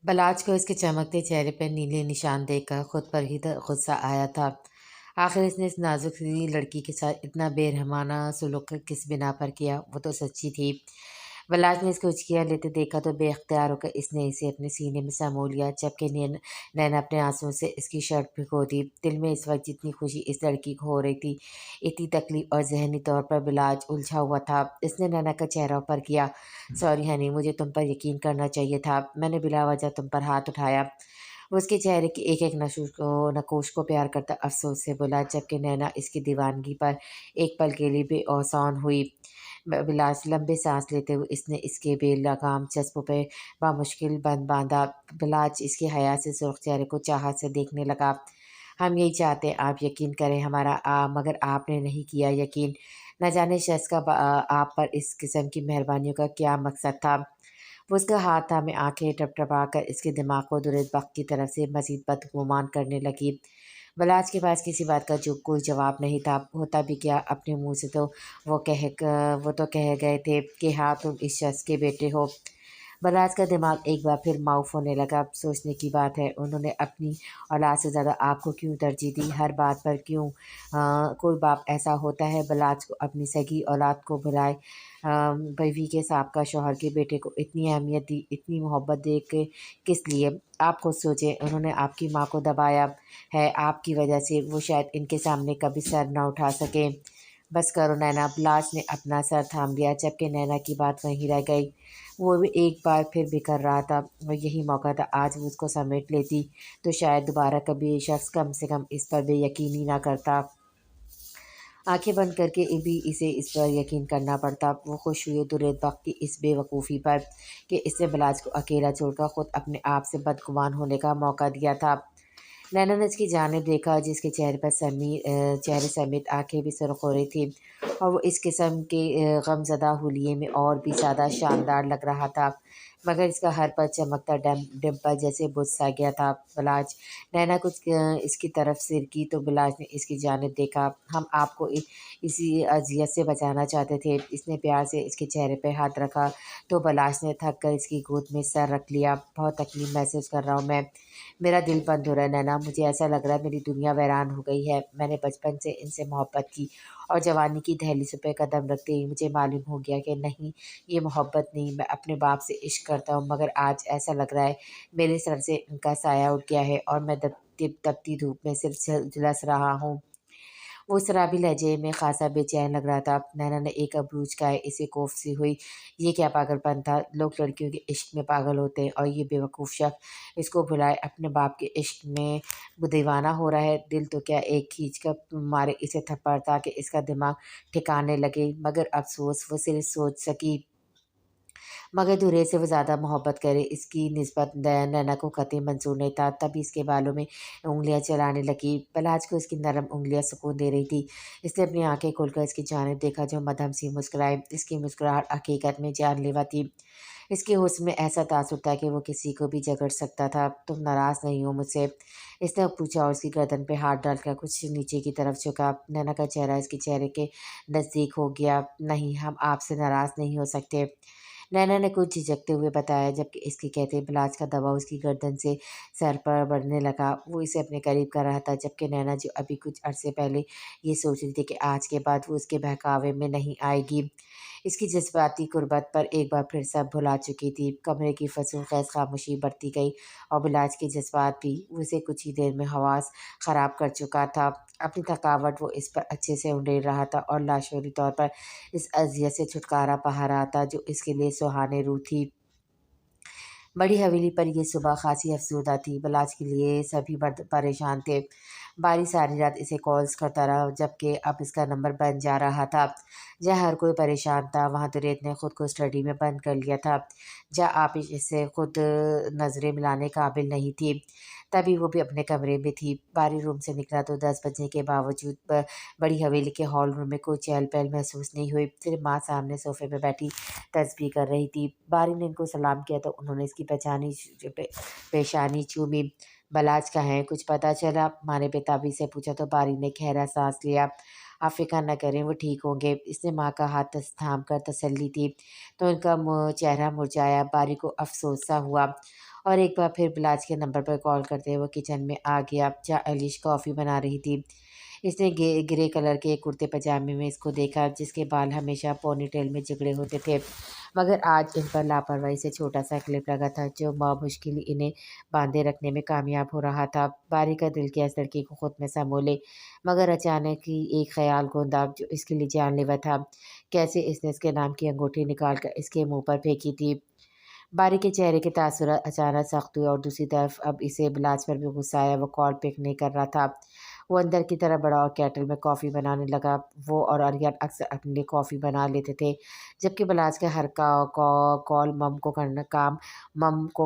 बलाच को इसके चमकते चेहरे पर नीले निशान देखकर खुद पर ही गुस्सा आया था। आखिर इसने इस नाजुक सी लड़की के साथ इतना बेरहमाना सलूक किस बिना पर किया, वो तो सच्ची थी। बलाच ने इसको उचकिया लेते देखा तो बेख्तियार होकर इसने इसे अपने सीने में समो लिया, जबकि नैना अपने आंसुओं से इसकी शर्ट भिगो दी। दिल में इस वक्त जितनी खुशी इस लड़की को हो रही थी, इतनी तकलीफ और जहनी तौर पर बिलाज उलझा हुआ था। इसने नैना का चेहरा ऊपर किया। सॉरी हनी, मुझे तुम पर यकीन करना चाहिए था। मैंने बिला वजह तुम पर हाथ उठाया। वो उसके चेहरे की एक एक नकोश को प्यार करता अफसोस से बोला, जबकि नैना इसकी दीवानगी पर एक पल के लिए बेऔसान हुई। बिलास लंबे सांस लेते हुए इसने इसके बेलगाम जज्बों पे बामुश्किल बंद बांधा। बिलाज इसके हया से सुर्ख चेहरे को चाहत से देखने लगा। हम यही चाहते हैं आप यकीन करें हमारा मगर आपने नहीं किया यकीन। न जाने शख्स का आप पर इस किस्म की मेहरबानियों का क्या मकसद था। वो उसका हाथ था में आंखें टपटपा कर इसके दिमाग को दुरुस्त वक्त की तरफ से मजीद बदगुमान करने लगी। बलाज के पास किसी बात का जो कोई जवाब नहीं था। होता भी क्या, अपने मुंह से तो वो तो कह गए थे कि हाँ तुम इस शख्स के बेटे हो। बलराज का दिमाग एक बार फिर माउफ होने लगा। सोचने की बात है, उन्होंने अपनी औलाद से ज़्यादा आपको क्यों तरजीह दी, हर बात पर क्यों। कोई बाप ऐसा होता है बलराज को अपनी सगी औलाद को भुलाए। बीवी के साबका शौहर के बेटे को इतनी अहमियत दी, इतनी मोहब्बत दे के किस लिए। आप खुद सोचें, उन्होंने आपकी माँ को दबाया है, आपकी वजह से वो शायद इनके सामने कभी सर न उठा सके। बस करो नैना। बलाज ने अपना सर थाम लिया, जबकि नैना की बात वहीं रह गई। वो भी एक बार फिर बिखर रहा था। वो यही मौका था, आज वो उसको समेट लेती तो शायद दोबारा कभी ये शख्स कम से कम इस पर बेयकीनी ना करता। आंखें बंद करके भी इसे इस पर यकीन करना पड़ता। वो खुश हुई दुरेद वक्त की इस बेवकूफ़ी पर कि इसने बलाज को अकेला छोड़कर खुद अपने आप से बदगुमान होने का मौका दिया था। नैना ने उसकी जानिब देखा, जिसके चेहरे समेत आंखें भी सुर्ख हो रही थी, और वो इस किस्म के गमज़दा हुलिये में और भी ज़्यादा शानदार लग रहा था। मगर इसका हर पल चमकता डिम्पल जैसे बुझ सा गया था। बिलाज नैना कुछ इसकी तरफ सिर की तो बिलाज ने इसकी जानिब देखा। हम आपको इसी अजियत से बचाना चाहते थे। इसने प्यार से इसके चेहरे पे हाथ रखा तो बिलाज ने थक कर इसकी गोद में सर रख लिया। बहुत तकलीफ महसूस कर रहा हूँ मैं, मेरा दिल बंद हो रहा है नैना। मुझे ऐसा लग रहा है मेरी दुनिया वीरान हो गई है। मैंने बचपन से इनसे मोहब्बत की और जवानी की दहलीज़ों पे कदम रखते ही मुझे मालूम हो गया कि नहीं, ये मोहब्बत नहीं, मैं अपने बाप से इश्क करता हूँ। मगर आज ऐसा लग रहा है मेरे सर से इनका साया उठ गया है और मैं तपती धूप में सिर्फ झुलस रहा हूँ। वो शराबी लहजे में खासा बेचैन लग रहा था। नैना ने एक अबरूज खाए, इसे कोफ सी हुई। ये क्या पागलपन था, लोग लड़कियों के इश्क में पागल होते हैं और ये बेवकूफ़ शख्स इसको भुलाए अपने बाप के इश्क में वो दीवाना हो रहा है। दिल तो क्या एक खींच कर मारे इसे थप्पड़ था कि इसका दिमाग ठिकाने लगे। मगर अफसोस वो सिर्फ सोच सकी, मगर धुरे से वो ज़्यादा मोहब्बत करे इसकी निस्बत नैना को कतई मंजूर नहीं था। तभी इसके बालों में उँगलियां चलाने लगी। बलाज को इसकी नरम उँगलियां सुकून दे रही थी। इसने अपनी आंखें खोलकर इसकी जानिब देखा, जो मदहम सी मुस्कुराई। इसकी मुस्कुराहट हकीकत में जानलेवा थी। इसके हुस्न में ऐसा तासुर था कि वो किसी को भी जकड़ सकता था। तुम नाराज़ नहीं हो मुझसे, इसने पूछा और उसकी गर्दन पे हाथ डालकर कुछ नीचे की तरफ झुका। नैना का चेहरा इसके चेहरे के नज़दीक हो गया। नहीं, हम आपसे नाराज़ नहीं हो सकते, नैना ने कुछ झिझकते हुए बताया, जबकि इसके कहते बिलाज का दबाव उसकी गर्दन से सर पर बढ़ने लगा। वो इसे अपने करीब कर रहा था, जबकि नैना जो अभी कुछ अरसे पहले ये सोच रही थी कि आज के बाद वो उसके बहकावे में नहीं आएगी, इसकी जज्बाती कुर्बत पर एक बार फिर सब भुला चुकी थी। कमरे की फसूल खैज खामोशी बढ़ती गई और बिलाज के जज्बात भी उसे कुछ ही देर में हवास ख़राब कर चुका था। अपनी थकावट वो इस पर अच्छे से उंडेल रहा था और लाशौरी तौर पर इस अज़ियत से छुटकारा पा रहा था जो इसके लिए सुहाने रूह थी। बड़ी हवेली पर यह सुबह खासी अफसरदा थी। बलाज के लिए सभी मर्द परेशान थे। बारी सारी रात इसे कॉल्स करता रहा, जबकि अब इसका नंबर बन जा रहा था। जहाँ हर कोई परेशान था, वहाँ दुरेत ने खुद को स्टडी में बंद कर लिया था। जहाँ आप इससे खुद नज़रें मिलाने काबिल नहीं थी, तभी वो भी अपने कमरे में थी। बारी रूम से निकला तो 10 बजने के बावजूद बड़ी हवेली के हॉल रूम में कोई चहल पहल महसूस नहीं हुई। सिर्फ माँ सामने सोफे पे बैठी तस्बीह कर रही थी। बारी ने इनको सलाम किया तो उन्होंने इसकी पेशानी चूमी। बलाज का है, कुछ पता चला? माँ ने बेताबी से पूछा तो बारी ने गहरा सांस लिया। आप फिक्र न करें, वो ठीक होंगे, इसने माँ का हाथ थाम कर तसल्ली दी तो इनका चेहरा मुरझाया। बारी को अफसोस सा हुआ और एक बार फिर बिलाज के नंबर पर कॉल करते वो किचन में आ गया जहाँ अलिश कॉफ़ी बना रही थी। इसने ग्रे कलर के कुर्ते पजामे में इसको देखा जिसके बाल हमेशा पोनीटेल में जकड़े होते थे, मगर आज इन पर लापरवाही से छोटा सा क्लिप लगा था जो मुश्किल इन्हें बांधे रखने में कामयाब हो रहा था। बारी का दिल किया इस लड़की को खुद में संभोले, मगर अचानक ही एक ख्याल गोंदा जो इसके लिए जानलेवा था। कैसे इसने इसके नाम की अंगूठी निकाल कर इसके मुंह पर फेंकी थी। बारी के चेहरे के तासुरात अचानक सख्त हुए और दूसरी तरफ अब इसे बिलाज पर भी गुस्सा आया। वो कॉल पिक नहीं कर रहा था। वो अंदर की तरफ बढ़ा और केटल में कॉफ़ी बनाने लगा। वो और अरियन अक्सर अपने लिए कॉफ़ी बना लेते थे, जबकि बिलाज का हर कॉल मम को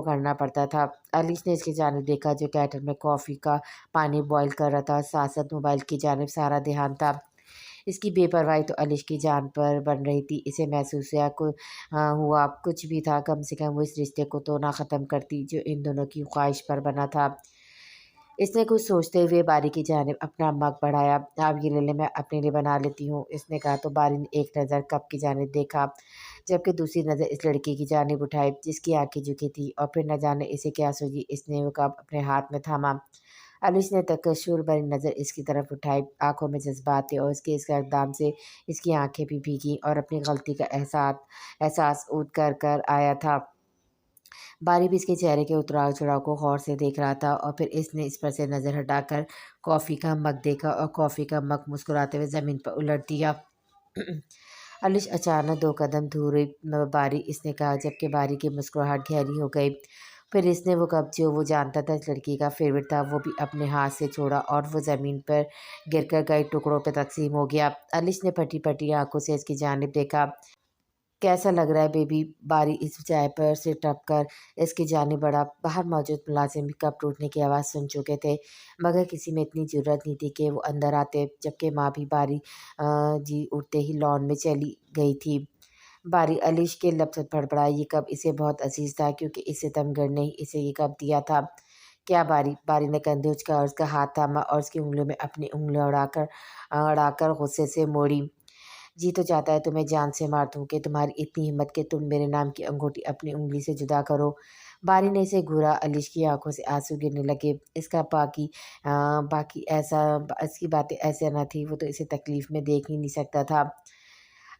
करना पड़ता था। अलीस ने इसकी जानिब देखा जो केटल में कॉफ़ी का पानी बॉयल कर रहा था। साथ साथ मोबाइल की जानिब सारा ध्यान था। इसकी बेपरवाही तो अलिश की जान पर बन रही थी। इसे महसूस हुआ कुछ भी था, कम से कम वो इस रिश्ते को तो ना ख़त्म करती जो इन दोनों की ख्वाहिश पर बना था। इसने कुछ सोचते हुए बारी की जानिब अपना मग बढ़ाया। आप ये ले लें, मैं अपने लिए बना लेती हूँ, इसने कहा तो बारी ने एक नज़र कप की जानिब देखा, जबकि दूसरी नज़र इस लड़की की जानिब उठाई जिसकी आंखें झुकी थी और फिर न जाने इसे क्या सूझी, इसने वो कप अपने हाथ में थामा। अलिश ने तकश्शुर भरी नज़र इसकी तरफ उठाई। आंखों में जज्बात थे और इसके इक़दाम से इसकी आंखें भी भीगी और अपनी गलती का एहसास ऊद कर कर आया था। बारी भी इसके चेहरे के उतराव चढ़ाव को गौर से देख रहा था और फिर इसने इस पर से नज़र हटाकर कॉफ़ी का मग देखा और कॉफ़ी का मग मुस्कुराते हुए ज़मीन पर उलट दिया। अलिश अचानक दो कदम दूर बारी, इसने कहा, जबकि बारी की मुस्कुराहट गहरी हो गई। फिर इसने वो कप जो वो जानता था इस लड़की का फेवरेट था वो भी अपने हाथ से छोड़ा और वो ज़मीन पर गिरकर कई टुकड़ों पर तकसीम हो गया। अलिश ने फटी फटी आंखों से इसकी जानिब देखा। कैसा लग रहा है बेबी? बारी इस चाय पर से टप कर इसकी जानिब बढ़ा। बाहर मौजूद मुलाजिम भी कप टूटने की आवाज़ सुन चुके थे, मगर किसी में इतनी ज़रूरत नहीं थी कि वो अंदर आते, जबकि माँ भी बारी जी उठते ही लॉन में चली गई थी। बारी अलीश के लफ्ज़ फड़फड़ाए। ये कप इसे बहुत अजीज़ था क्योंकि इस सितमगर ने ही इसे ये कप दिया था। क्या बारी? बारी ने कंधे उचका और उसका हाथ थामा और उसकी उँगलियों में अपनी उँगलियाँ अड़ाकर गुस्से से मोड़ी। जी तो चाहता है तुम्हें जान से मार दूँ कि तुम्हारी इतनी हिम्मत कि तुम मेरे नाम की अंगूठी अपनी उँगली से जुदा करो। बारी ने इसे घूरा। अलीश की आँखों से आँसू गिरने लगे। बाकी ऐसा इसकी बातें ऐसे न थी, वो तो इसे तकलीफ़ में देख ही नहीं सकता था।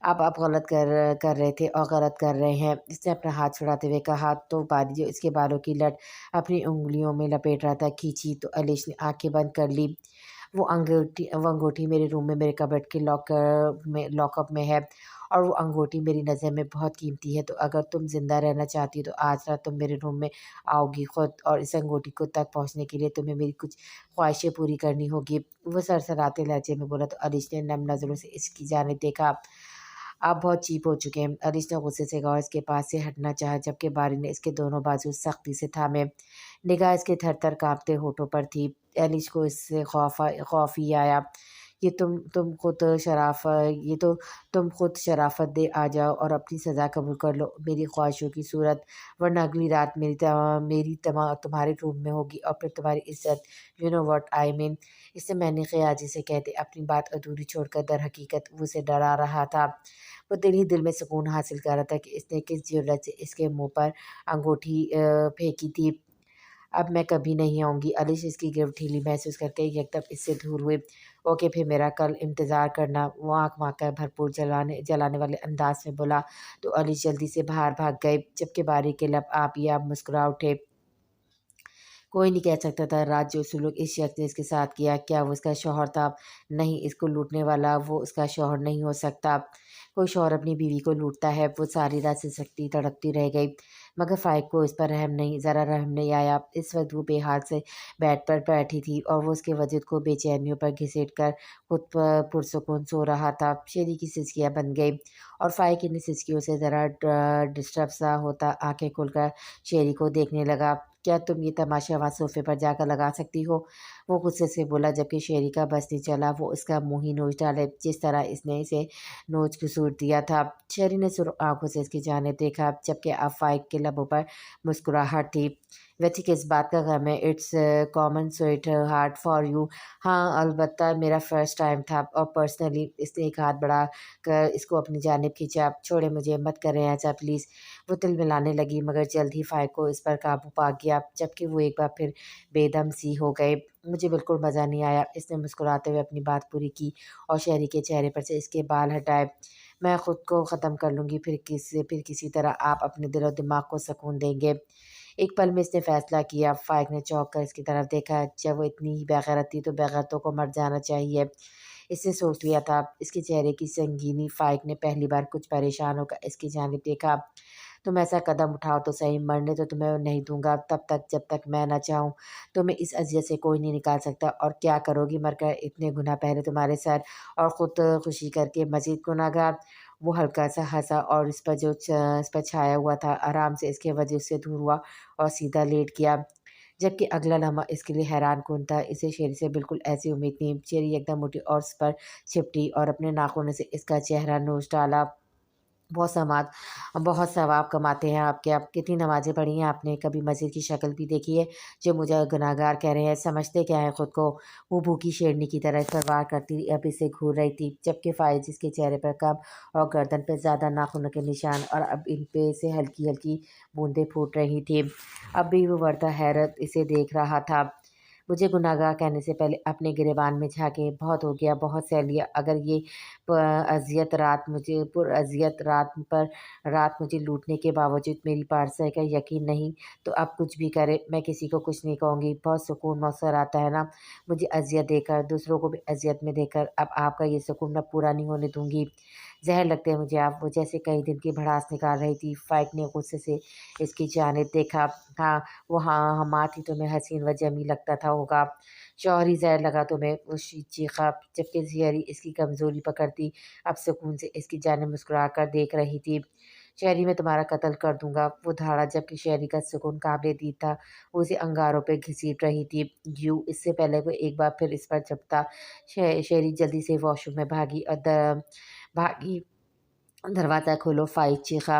आप गलत कर रहे थे और गलत कर रहे हैं, इसने अपना हाथ छुड़ाते हुए कहा। तो बारी जो इसके बालों की लट अपनी उँगलियों में लपेट रहा था खींची तो अलीश ने आंखें बंद कर ली। वो अंगूठी मेरे रूम में मेरे कबर्ड के लॉकअप में है और वो अंगूठी मेरी नज़र में बहुत कीमती है। तो अगर तुम ज़िंदा रहना चाहती हो तो आज रात तुम मेरे रूम में आओगी खुद, और इस अंगूठी को तक पहुंचने के लिए तुम्हें मेरी कुछ ख्वाहिशें पूरी करनी होगी। वो सरसराते लहजे में बोला तो अलीश ने नम नज़रों से इसकी जानिब देखा। आप बहुत चीप हो चुके हैं। अलीश ने गुस्से से कहा, इसके पास से हटना चाहा, जबकि बारी ने इसके दोनों बाजू सख्ती से थामे। निगाह इसके थर-थर काँपते होठों पर थी। एलिस को इससे खौफ ही आया। ये तो तुम खुद शराफ़त दे आ जाओ और अपनी सज़ा कबूल कर लो मेरी ख्वाहिशों की सूरत, वरना अगली रात तुम्हारे रूम में होगी और फिर तुम्हारी इज़्ज़त। You know what I mean. इससे मैंने ख़याजी से कहते अपनी बात अधूरी छोड़कर दर हकीकत वो उसे डरा रहा था। वो दिल ही दिल में सुकून हासिल कर रहा था कि इसने किस ज़रूरत से इसके मुँह पर अंगूठी फेंकी थी। अब मैं कभी नहीं आऊँगी। अलीश इसकी गिरफ्त ढीली महसूस करके एकदम इससे दूर हुए। ओके, फिर मेरा कल इंतज़ार करना, वो आँख मारकर भरपूर जलाने वाले अंदाज में बोला। तो अलीश जल्दी से बाहर भाग गए, जबकि बारी के लब आप ही आप मुस्कुरा उठे। कोई नहीं कह सकता था रात जो सुलूक इस शख्स ने इसके साथ किया, क्या वो उसका शौहर था? नहीं, इसको लूटने वाला वो उसका शौहर नहीं हो सकता। कोई शौहर अपनी बीवी को लूटता है? वो सारी रात सिसकती तड़पती रह गई, मगर फ़ाइक को इस पर ज़रा रहम नहीं आया। इस वक्त वो बेहाल से बेड पर बैठी थी और वो उसके वजूद को बेचैनियों पर घसीट कर खुद पर पुरसुकून सो रहा था। शेरी की सिसकियाँ बन गई और फ़ाइक इन सिसकियों से ज़रा डिस्टर्ब सा होता आंखें खोलकर शेरी को देखने लगा। क्या तुम ये तमाशा वहाँ सोफ़े पर जाकर लगा सकती हो? वो गुस्से से बोला, जबकि शेरी का बस नहीं चला वो उसका मुँह ही नोच डाले जिस तरह इसने इसे नोच घसूट दिया था। शेरी ने सुर्ख़ आँखों से इसकी जानिब देखा, जबकि अब फ़ाइक के लबों पर मुस्कुराहट थी। वैसे किस बात का गम है? It's common sweet heart for you. हाँ, अलबत्ता मेरा फ़र्स्ट टाइम था और पर्सनली। इसने एक हाथ बढ़ा कर इसको अपनी जानिब खींचा। छोड़ें मुझे, मत करें ऐसा प्लीज़। وہ تل ملانے لگی مگر جلد ہی فائق کو اس پر قابو پا گیا، جبکہ وہ ایک بار پھر بے دم سی ہو گئے۔ مجھے بالکل مزہ نہیں آیا، اس نے مسکراتے ہوئے اپنی بات پوری کی اور شہری کے چہرے پر سے اس کے بال ہٹائے۔ میں خود کو ختم کر لوں گی، پھر کسی طرح آپ اپنے دل و دماغ کو سکون دیں گے۔ ایک پل میں اس نے فیصلہ کیا۔ فائق نے چونک کر اس کی طرف دیکھا۔ جب وہ اتنی ہی بےغیرت تھی تو بےغیرتوں کو مر جانا چاہیے، اس نے سوچ لیا تھا۔ اس کے چہرے کی سنگینی فائق نے پہلی بار کچھ پریشان ہو کر اس کی جانب دیکھا۔ تم ایسا قدم اٹھاؤ تو صحیح، مرنے تو تمہیں نہیں دوں گا تب تک جب تک میں نہ چاہوں۔ تمہیں اس اذیت سے کوئی نہیں نکال سکتا، اور کیا کرو گی مر کر؟ اتنے گناہ پہلے تمہارے سر اور خود خوشی کر کے مزید گناہ گار۔ وہ ہلکا سا ہنسا اور اس پر چھایا ہوا تھا آرام سے اس کے وجود سے دور ہوا اور سیدھا لیٹ گیا، جبکہ اگلا لمحہ اس کے لیے حیران کن تھا۔ اسے شیری سے بالکل ایسی امید نہیں۔ شیری ایک دم اٹھی اور اس پر چھپٹی اور اپنے ناخنوں سے اس کا چہرہ نوچ ڈالا۔ بہت ثواب کماتے ہیں آپ کے، اب کتنی نمازیں پڑھی ہیں آپ نے؟ کبھی مسجد کی شکل بھی دیکھی ہے جو مجھے گناہ گار کہہ رہے ہیں؟ سمجھتے کیا ہے خود کو؟ وہ بھوکی شیرنی کی طرح اس پر وار کرتی اب اسے گھور رہی تھی، جبکہ فائز جس کے چہرے پر کم اور گردن پہ زیادہ ناخنوں کے نشان اور اب ان پہ سے ہلکی ہلکی بوندیں پھوٹ رہی تھیں، اب بھی وہ ورطہ حیرت اسے دیکھ رہا تھا۔ مجھے گناہ گار کہنے سے پہلے اپنے گریبان میں جھانکیں، بہت ہو گیا، بہت سہ لیا۔ اگر یہ رات مجھے لوٹنے کے باوجود میری پارسائی کا یقین نہیں تو اب کچھ بھی کرے میں کسی کو کچھ نہیں کہوں گی۔ بہت سکون میسر آتا ہے نا مجھے اذیت دے کر، دوسروں کو بھی اذیت میں دے کر۔ اب آپ کا یہ سکون میں پورا نہیں ہونے دوں گی۔ زہر لگتے ہیں مجھے آپ، وہ جیسے کئی دن کی بھڑاس نکال رہی تھی۔ فائق نے غصے سے اس کی جانب دیکھا۔ ہاں ماں تھی تمہیں حسین و جمیل لگتا تھا ہوگا، شوہری زہر لگا تمہیں، وہ چیخا، جبکہ شہری اس کی کمزوری پکڑتی اب سکون سے اس کی جانب مسکرا کر دیکھ رہی تھی۔ شہری میں تمہارا قتل کر دوں گا، وہ دھاڑا، جبکہ شہری کا سکون قابل دید تھا، وہ اسے انگاروں پہ گھسیٹ رہی تھی۔ اس سے پہلے وہ ایک بار پھر اس پر جھپتا، شہری جلدی سے واش روم میں بھاگی دروازہ کھولو، فائق چیخا،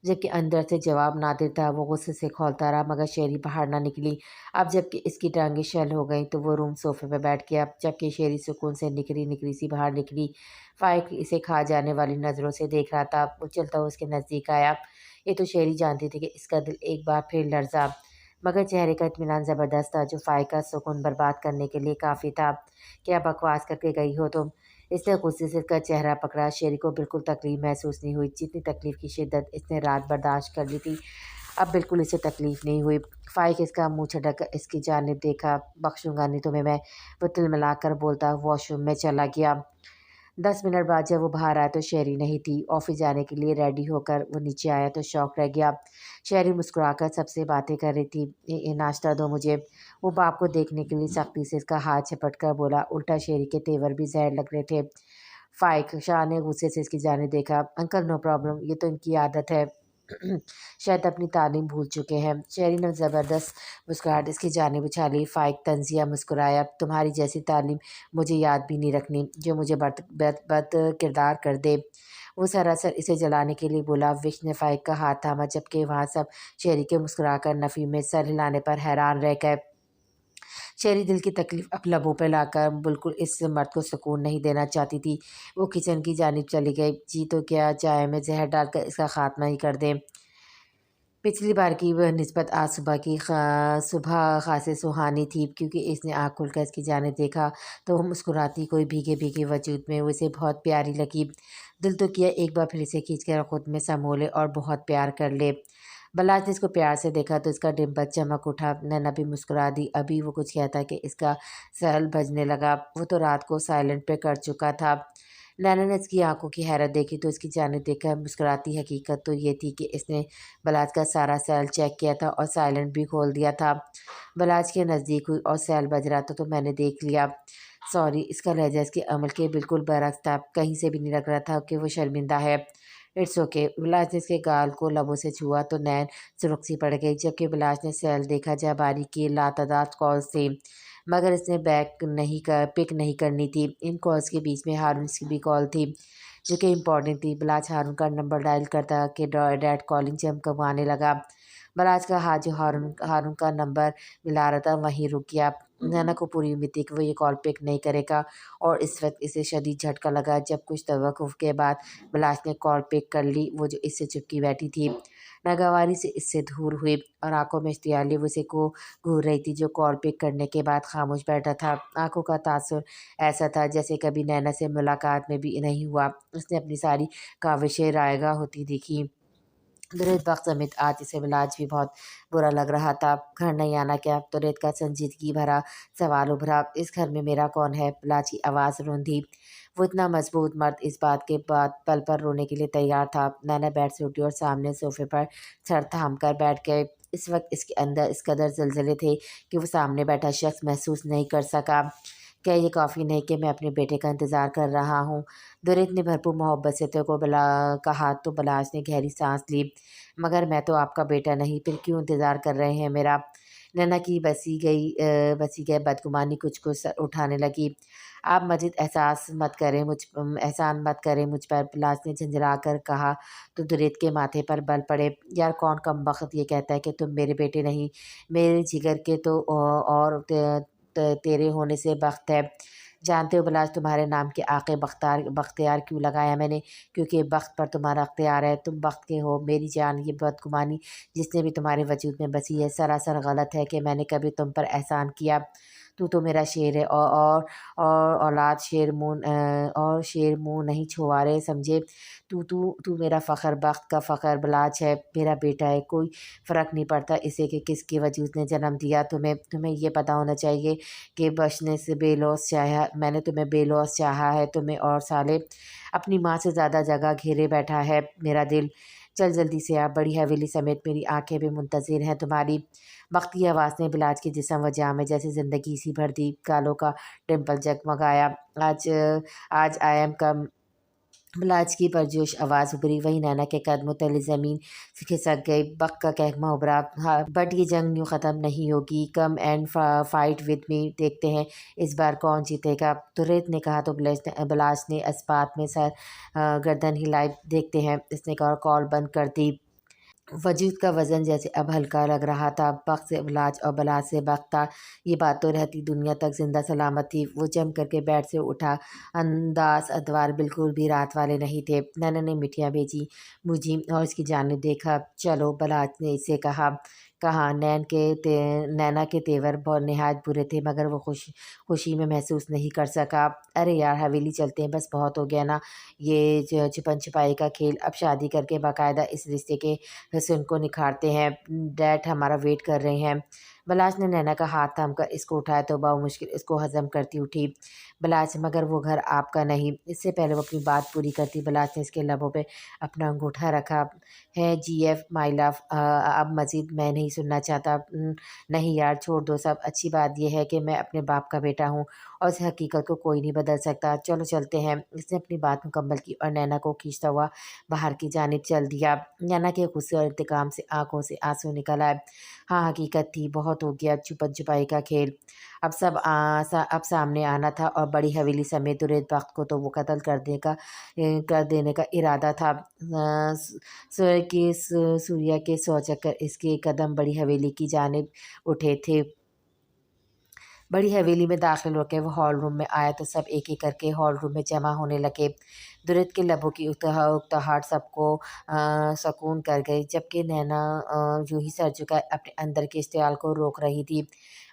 جبکہ اندر سے جواب نادر تھا۔ وہ غصے سے کھولتا رہا مگر شیری باہر نہ نکلی۔ اب جبکہ اس کی ٹانگیں شل ہو گئیں تو وہ روم صوفے پہ بیٹھ گیا، جبکہ شیری سکون سے نکری سی باہر نکلی۔ فائق اسے کھا جانے والی نظروں سے دیکھ رہا تھا۔ وہ چلتا ہوا اس کے نزدیک آیا۔ یہ تو شیری جانتی تھی کہ اس کا دل ایک بار پھر لرزا، مگر چہرے کا اطمینان زبردست تھا جو فائق کا سکون برباد کرنے کے لیے کافی تھا۔ کیا بکواس کر کے گئی ہو تم؟ اس نے غصے سے اس کا چہرہ پکڑا۔ شیری کو بالکل تکلیف محسوس نہیں ہوئی، جتنی تکلیف کی شدت اس نے رات برداشت کر لی تھی اب بالکل اسے تکلیف نہیں ہوئی۔ فائق اس کا منہ جھٹک کر اس کی جانب دیکھا۔ بخشوں گا نہیں تمہیں میں، وہ تل ملا کر بولتا واش روم میں چلا گیا۔ 10 منٹ بعد جب وہ باہر آیا تو شیری نہیں تھی۔ آفس جانے کے لیے ریڈی ہو کر وہ نیچے آیا تو شوق رہ گیا۔ شیری مسکرا کر سب سے باتیں کر رہی تھی۔ ناشتہ دو مجھے، وہ باپ کو دیکھنے کے لیے سختی سے اس کا ہاتھ جھپٹ کر بولا۔ الٹا شیری کے تیور بھی زہر لگ رہے تھے۔ فائق شاہ نے غصے سے اس کی جانب دیکھا۔ انکل نو پرابلم، یہ تو ان کی عادت ہے، شاید اپنی تعلیم بھول چکے ہیں۔ شیری نے زبردست مسکراہٹ اس کی جانب اچھالی۔ فائق طنزیہ مسکرایا۔ تمہاری جیسی تعلیم مجھے یاد بھی نہیں رکھنی جو مجھے بد کردار کر دے، وہ سراسر اسے جلانے کے لیے بولا۔ وش نے فائق کا ہاتھ تھاما، جبکہ وہاں سب شیری کے مسکرا کر نفی میں سر ہلانے پر حیران رہ گئے۔ شیری دل کی تکلیف اب لبوں پہ لا کر بالکل اس مرد کو سکون نہیں دینا چاہتی تھی۔ وہ کچن کی جانب چلی گئی۔ جی تو کیا چائے میں زہر ڈال کر اس کا خاتمہ ہی کر دیں؟ پچھلی بار کی نسبت آج صبح خاصی سہانی تھی، کیونکہ اس نے آنکھ کھول کر اس کی جانب دیکھا تو وہ مسکراتی کوئی بھیگے وجود میں وہ اسے بہت پیاری لگی۔ دل تو کیا ایک بار پھر اسے کھینچ کر خود میں سمو لے اور بہت پیار کر لے۔ بلاج نے اس کو پیار سے دیکھا تو اس کا ڈمپل چمک اٹھا۔ نینا بھی مسکرا دی۔ ابھی وہ کچھ کہتا کہ اس کا سیل بجنے لگا، وہ تو رات کو سائلنٹ پہ کر چکا تھا۔ نینا نے اس کی آنکھوں کی حیرت دیکھی تو اس کی جانب دیکھ کر مسکراتی۔ حقیقت تو یہ تھی کہ اس نے بلاج کا سارا سیل چیک کیا تھا اور سائلنٹ بھی کھول دیا تھا۔ بلاج کے نزدیک ہوئی اور سیل بج رہا تھا تو میں نے دیکھ لیا۔ سوری، اس کا لہجہ اس کے عمل کے بالکل برعکس تھا، کہیں سے بھی نہیں لگ رہا تھا کہ وہ شرمندہ ہے۔ It's okay. بلاج نے اس کے گال کو لبوں سے چھوا تو نین سرخ سی پڑ گئی، جبکہ بلاج نے سیل دیکھا جہاں باری کی لاتعداد کالز تھیں مگر اس نے پک نہیں کرنی تھی۔ ان کالز کے بیچ میں ہارون کی بھی کال تھی جو کہ امپورٹنٹ تھی۔ بلاج ہارون کا نمبر ڈائل کرتا کہ ڈیڈ کالنگ چمکانے لگا۔ بلاج کا ہاتھ جو ہارون کا نمبر ملا رہا تھا وہیں رک گیا۔ نینا کو پوری امید تھی کہ وہ یہ کال پک نہیں کرے گا اور اس وقت اسے شدید جھٹکا لگا جب کچھ توقف کے بعد بلاج نے کال پک کر لی، وہ جو اس سے چپکی بیٹھی تھی۔ नागवारी से इससे दूर हुई और आंखों में इश्तियाली उसे को घूर रही थी, जो कॉल पिक करने के बाद खामोश बैठा था। आंखों का तासुर ऐसा था जैसे कभी नैना से मुलाकात में भी नहीं हुआ। उसने अपनी सारी काविशें रायगा होती दिखी। तुरंत वक्त समेत आज इसे मिलाज भी बहुत बुरा लग रहा था। घर नहीं आना क्या? तुरंत का संजीदगी भरा सवाल उभरा। इस घर में मेरा कौन है? बिलाज की आवाज़ रूंधी। वो इतना मजबूत मर्द इस बात के बाद पल पर रोने के लिए तैयार था। नैना बेड से उठी और सामने सोफे पर सर थाम कर बैठ गए। इस वक्त इसके अंदर इस कदर जलजले थे कि वो सामने बैठा शख्स महसूस नहीं कर सका। क्या ये काफ़ी नहीं कि मैं अपने बेटे का इंतज़ार कर रहा हूँ? दुरेत ने भरपूर मोहब्बत से तो को बला कहा तो बलाश ने गहरी सांस ली। मगर मैं तो आपका बेटा नहीं, फिर क्यों इंतज़ार कर रहे हैं मेरा? नैना की बसी गए बदगुमानी कुछ कुछ सर उठाने लगी। आप मज़ीद एहसान मत करें मुझ पर, बिलास ने झंझला कर कहा तो दुरेत के माथे पर बल पड़े। यार कौन कमबख्त ये कहता है कि तुम मेरे बेटे नहीं, मेरे जिगर के तो और तेरे होने से बख्त है। जानते हो बिलास, तुम्हारे नाम के आके बख्तियार क्यों लगाया मैंने? क्योंकि बख्त पर तुम्हारा अख्तियार है, तुम बख्त के हो मेरी जान। ये बदगुमानी जिसने भी तुम्हारे वजूद में बसी है सरासर गलत है कि मैंने कभी तुम पर एहसान किया। तू तो मेरा शेर है और औलाद शेर मुँह नहीं छुआरे समझे। तू तू तू मेरा फ़ख्र, बख्त का फ़ख्र बिलाज है, मेरा बेटा है। कोई फ़र्क नहीं पड़ता इसे कि किसके वजूद ने जन्म दिया। तुम्हें तुम्हें ये पता होना चाहिए कि बचने से बेलौस चाहा मैंने तुम्हें बेलौस चाहा है तुम्हें, और साले अपनी माँ से ज़्यादा जगह घेरे बैठा है मेरा दिल। चल जल्दी से आ, बड़ी हवेली समेत मेरी आंखें भी मुंतज़िर हैं तुम्हारी। वक्त की आवाज़ ने बिलाज के जिस्म व जान में जैसे ज़िंदगी सी भर दी। गालों का डिम्पल जगमगाया। आज आज आई एम कम। बिलाज की परजोश आवाज़ उभरी, वही नैना के कदमों तले ज़मीन से खिसक गई। बक का कहमा उभरा, हाँ बट ये जंग यूँ ख़त्म नहीं होगी। Come and fight with me, देखते हैं इस बार कौन जीतेगा। तुरैत ने कहा तो बिलाज ने इस्पात में सर गर्दन हिलाई। देखते हैं, इसने कहा और कॉल बंद कर दी। वजूद का वज़न जैसे अब हल्का लग रहा था। बख्त से इलाज और बलाज से बख्ता, ये बात तो रहती दुनिया तक जिंदा सलामत थी। वो जम करके बेड से उठा। अंदाज अदवार बिल्कुल भी रात वाले नहीं थे। नैना ने मिठियाँ भेजी मुझी और इसकी जानिब देखा। चलो, बलाज ने इसे कहा। कहा नैना के तेवर बहुत नहायत बुरे थे, मगर वो खुशी में महसूस नहीं कर सका। अरे यार हवेली चलते हैं, बस बहुत हो गया ना ये छुपन छुपाई का खेल। अब शादी करके बाकायदा इस रिश्ते के वैसे उनको निखारते हैं। डैड हमारा वेट कर रहे हैं। बलाज ने नैना का हाथ थाम कर इसको उठाया तो मुश्किल इसको हजम करती उठी। बलाज, मगर वो घर आपका नहीं। इससे पहले वो अपनी बात पूरी करती, बलाज ने इसके लबों पे अपना अंगूठा रखा। है जीएफ माई लव, अब मज़ीद मैं नहीं सुनना चाहता। नहीं यार छोड़ दो सब। अच्छी बात यह है कि मैं अपने बाप का बेटा हूँ और इस हकीकत को कोई नहीं बदल सकता। चलो चलते हैं। इसने अपनी बात मुकम्मल की और नैना को खींचता हुआ बाहर की जानिब चल दिया। नैना के गुस्से और इंतकाम से आंखों से आंसू निकल आए। हाँ हकीकत थी, बहुत हो गया छुपन छुपाई का खेल। अब सामने आना था और बड़ी हवेली समेत दुरेद बख्त को तो वो कत्ल कर देने का इरादा था। सूर्य के 100 चक्कर इसके कदम बड़ी हवेली की जानिब उठे थे। बड़ी हवेली में दाखिल होकर वो हॉल रूम में आया तो सब एक एक करके हॉल रूम में जमा होने लगे। दुरत के लबों की उकताहट सबको सकून कर गई, जबकि नैना यूं ही सर झुकाए अपने अंदर के इश्तियाल को रोक रही थी।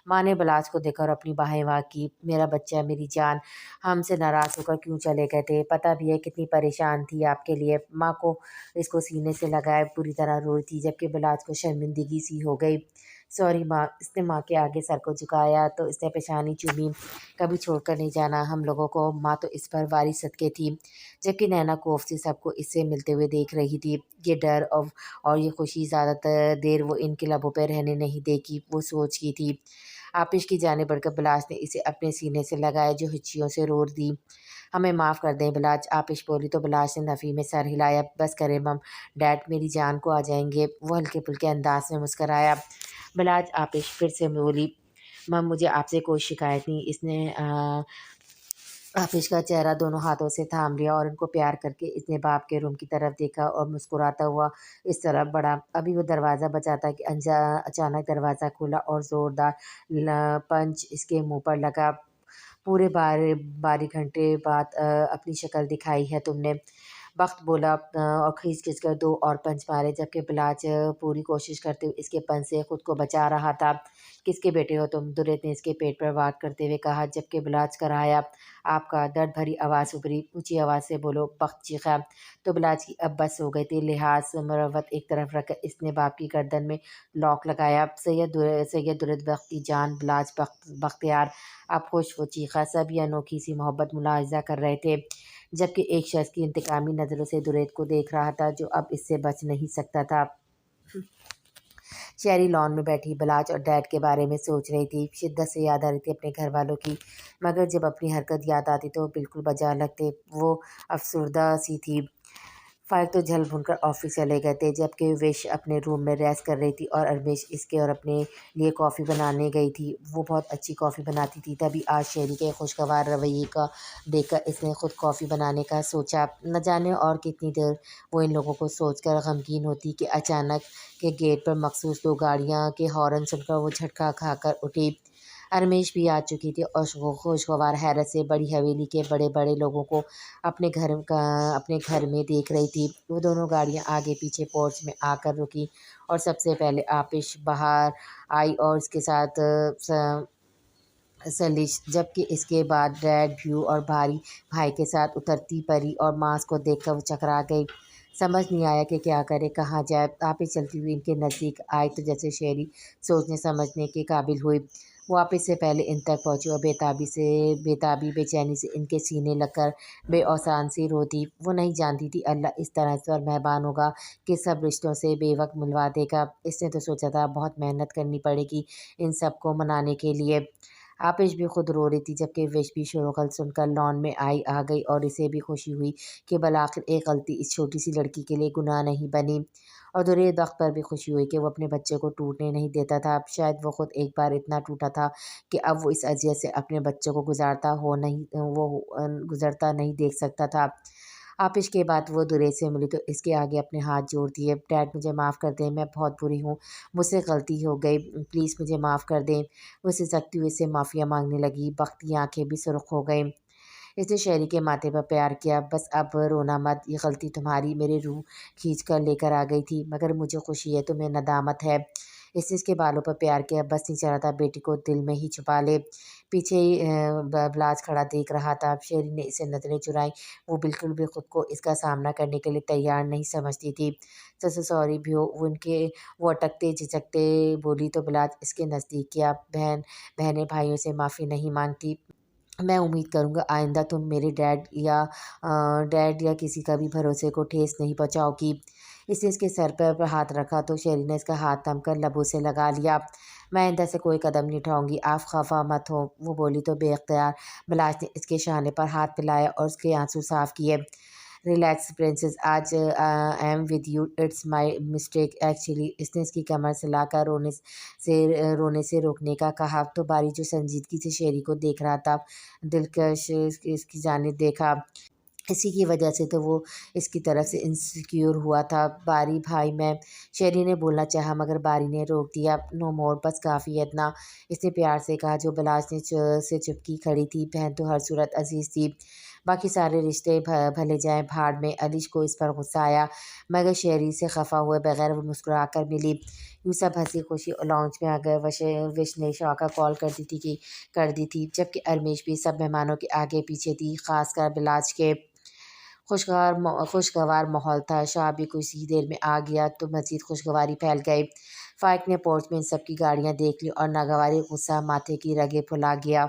माँ ने बलाज को देखकर अपनी बाहें वाह की। मेरा बच्चा, मेरी जान, हमसे नाराज़ होकर क्यों चले गए थे? पता भी है कितनी परेशान थी आपके लिए। माँ को इसको सीने से लगाए पूरी तरह रोई थी, जबकि बलाज को शर्मिंदगी सी हो गई। सॉरी माँ। इसने माँ के आगे सर को झुकाया तो इसने पेशानी चूमी। कभी छोड़कर नहीं जाना हम लोगों को। माँ तो इस पर वारी सदके थी, जबकि नैना कोफ से सबको इससे मिलते हुए देख रही थी। ये डर और ये खुशी ज़्यादातर देर वो इनके लबों पर रहने नहीं देगी, वो सोच की थी। आपिश की जाने बढ़कर बिलाज ने इसे अपने सीने से लगाया जो हिच्चियों से रोर दी। हमें माफ़ कर दें बिलाज, आपिश बोली तो बिलाज ने नफ़ी में सर हिलाया। बस करें मम, डैड मेरी जान को आ जाएंगे। वो हल्के फुल्के अंदाज में मुस्कराया। बिलाज, आपिश फिर से बोली। मम मुझे आपसे कोई शिकायत नहीं। इसने आपिश का चेहरा दोनों हाथों से थाम लिया और उनको प्यार करके इसने बाप के रूम की तरफ देखा और मुस्कुराता हुआ इस तरफ बढ़ा। अभी वो दरवाज़ा बचाता कि अचानक दरवाज़ा खुला और ज़ोरदार पंच इसके मुंह पर लगा। पूरे 12 घंटे बाद अपनी शक्ल दिखाई है तुमने। وقت بولا اور کھینچ کھینچ کر 2 اور پنچ مارے، جبکہ بلاچ پوری کوشش کرتے ہوئے اس کے پنچ سے خود کو بچا رہا تھا۔ کس کے بیٹے ہو تم؟ دریت نے اس کے پیٹ پر وار کرتے ہوئے کہا، جبکہ بلاچ کرایا آپ کا۔ درد بھری آواز ابھری، اونچی آواز سے بولو، بخت چیخا۔ تو بلاچ کی اب بس ہو گئی تھی، لحاظ مروت ایک طرف رکھ کر اس نے باپ کی گردن میں لاک لگایا۔ سید درد بختی جان، بلاچ بختیار، اب خوش، وہ چیخا۔ سب یہ انوکھی سی محبت ملاحظہ کر رہے تھے، جبکہ ایک شخص کی انتقامی نظروں سے دریت کو دیکھ رہا تھا جو اب اس سے بچ نہیں سکتا تھا۔ شہری لان میں بیٹھی بلاچ اور ڈیڈ کے بارے میں سوچ رہی تھی، شدت سے یاد آ رہی تھی اپنے گھر والوں کی، مگر جب اپنی حرکت یاد آتی تو وہ بالکل بجا لگتے۔ وہ افسردہ سی تھی۔ فائق تو جھل بھن کر آفس چلے گئے تھے، جبکہ وش اپنے روم میں ریسٹ کر رہی تھی اور ارمیش اس کے اور اپنے لیے کافی بنانے گئی تھی۔ وہ بہت اچھی کافی بناتی تھی، تبھی آج شہری کے خوشگوار رویے کا دیکھ کر اس نے خود کافی بنانے کا سوچا۔ نہ جانے اور کتنی دیر وہ ان لوگوں کو سوچ کر غمگین ہوتی کہ اچانک کے گیٹ پر مخصوص 2 گاڑیاں کے ہارن سن کر وہ جھٹکا کھا کر اٹھی۔ ارمیش بھی آ چکی تھی اور خوشگوار حیرت سے بڑی حویلی کے بڑے بڑے لوگوں کو اپنے گھر میں دیکھ رہی تھی۔ وہ دونوں گاڑیاں آگے پیچھے پورچ میں آ کر رکی اور سب سے پہلے آپش باہر آئی اور اس کے ساتھ سلش، جبکہ اس کے بعد ڈیڈ، بھیو اور بھاری بھائی کے ساتھ اترتی پری اور ماس کو دیکھ کر وہ چکرا گئی۔ سمجھ نہیں آیا کہ کیا کرے، کہاں جائے۔ آپس چلتی ہوئی ان کے نزدیک آئی تو جیسے شہری سوچنے سمجھنے کے قابل ہوئی۔ وہ آپس سے پہلے ان تک پہنچی اور بے بے چینی سے ان کے سینے لگ کر بے اوسان سی روتی۔ وہ نہیں جانتی تھی اللہ اس طرح اس پر مہربان ہوگا کہ سب رشتوں سے بے وقت ملوا دے گا۔ اس نے تو سوچا تھا بہت محنت کرنی پڑے گی ان سب کو منانے کے لیے۔ آپش بھی خود رو رہی تھی، جبکہ وش بھی شروغل سن کر لان میں آ گئی اور اسے بھی خوشی ہوئی کہ بالآخر ایک غلطی اس چھوٹی سی لڑکی کے لیے گناہ نہیں بنی۔ اور دریت بخت پر بھی خوشی ہوئی کہ وہ اپنے بچے کو ٹوٹنے نہیں دیتا تھا۔ شاید وہ خود ایک بار اتنا ٹوٹا تھا کہ اب وہ اس اذیت سے اپنے بچے کو گزرتا نہیں دیکھ سکتا تھا۔ آپش کے بعد وہ دریت سے ملی تو اس کے آگے اپنے ہاتھ جوڑ دیے۔ ڈیڈ مجھے معاف کر دیں، میں بہت بری ہوں، مجھ سے غلطی ہو گئی، پلیز مجھے معاف کر دیں۔ وہ سسکتی ہوئی سے معافیا مانگنے لگی، بخت کی آنکھیں بھی سرخ ہو گئیں۔ اس نے شہری کے ماتھے پر پیار کیا، بس اب رونا مت، یہ غلطی تمہاری میرے روح کھینچ کر لے کر آ گئی تھی، مگر مجھے خوشی ہے، تمہیں ندامت ہے۔ اس نے اس کے بالوں پر پیار کیا، بس نہیں چاہ رہا تھا بیٹی کو دل میں ہی چھپا لے۔ پیچھے ہی بلاچ کھڑا دیکھ رہا تھا۔ شہری نے اسے نظریں چرائیں، وہ بالکل بھی خود کو اس کا سامنا کرنے کے لیے تیار نہیں سمجھتی تھی۔ سوری بھیو، وہ اٹکتے جھجکتے بولی تو بلاچ اس کے نزدیک کیا، بہنیں بھائیوں سے معافی نہیں مانگتی۔ میں امید کروں گا آئندہ تم میرے ڈیڈ یا کسی کا بھی بھروسے کو ٹھیس نہیں پہنچاؤ گی۔ اس کے سر پر ہاتھ رکھا تو شہری نے اس کا ہاتھ تھم کر لبوں سے لگا لیا۔ میں آئندہ سے کوئی قدم نہیں اٹھاؤں گی، آپ خفا مت ہو، وہ بولی تو بے اختیار بلاچ نے اس کے شانے پر ہاتھ پھیلایا اور اس کے آنسو صاف کیے۔ ریلیکس پرنسس، آج I am with you, it's my mistake actually, اس نے اس کی کمر سلا کر رونے سے روکنے کا کہا تو باری جو سنجیدگی سے شہری کو دیکھ رہا تھا، دلکش اس کی جانب دیکھا۔ اسی کی وجہ سے تو وہ اس کی طرف سے انسیکیور ہوا تھا۔ باری بھائی میں، شہری نے بولنا چاہا مگر باری نے روک دیا۔ نو مور، بس کافی ہے اتنا، اس نے پیار سے کہا جو بلاچ سے چپکی کھڑی تھی۔ بہن تو ہر صورت عزیز تھی، باقی سارے رشتے بھلے جائیں بھاڑ میں۔ علیش کو اس پر غصہ آیا، مگر شہری سے خفا ہوئے بغیر وہ مسکرا کر ملی۔ یوں سب ہنسی خوشی لاؤنج میں آ گئے۔ وش نے شوقہ کال کر دی تھی، جبکہ ارمیش بھی سب مہمانوں کے آگے پیچھے تھی، خاص کر بلاچ کے۔ خوشگوار ماحول تھا۔ شاہ بھی کچھ ہی دیر میں آ گیا تو مزید خوشگواری پھیل گئی۔ فائق نے پورچ میں ان سب کی گاڑیاں دیکھ لی اور ناگواری غصہ ماتھے کی رگیں پھلا گیا۔